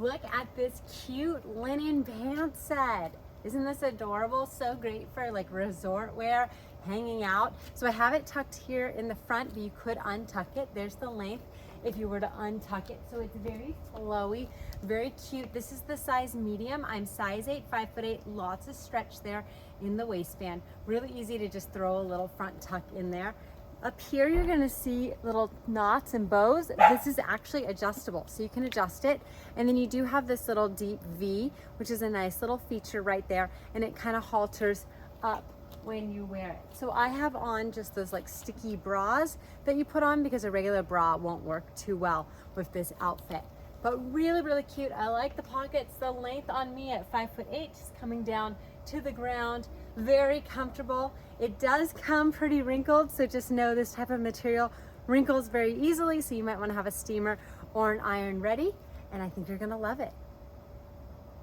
Look at this cute linen pant set. Isn't this adorable? So great for like resort wear, hanging out. So I have it tucked here in the front, but you could untuck it. There's the length if you were to untuck it. So it's very flowy, very cute. This is the size medium. I'm size 8, 5'8", lots of stretch there in the waistband. Really easy to just throw a little front tuck in there. Up here, you're gonna see little knots and bows. This is actually adjustable, so you can adjust it. And then you do have this little deep V, which is a nice little feature right there. And it kind of halters up when you wear it. So I have on just those like sticky bras that you put on because a regular bra won't work too well with this outfit. But really, really cute. I like the pockets. The length on me at 5'8", just coming down to the ground. Very comfortable. It does come pretty wrinkled, so just know this type of material wrinkles very easily, so you might want to have a steamer or an iron ready, and I think you're gonna love it.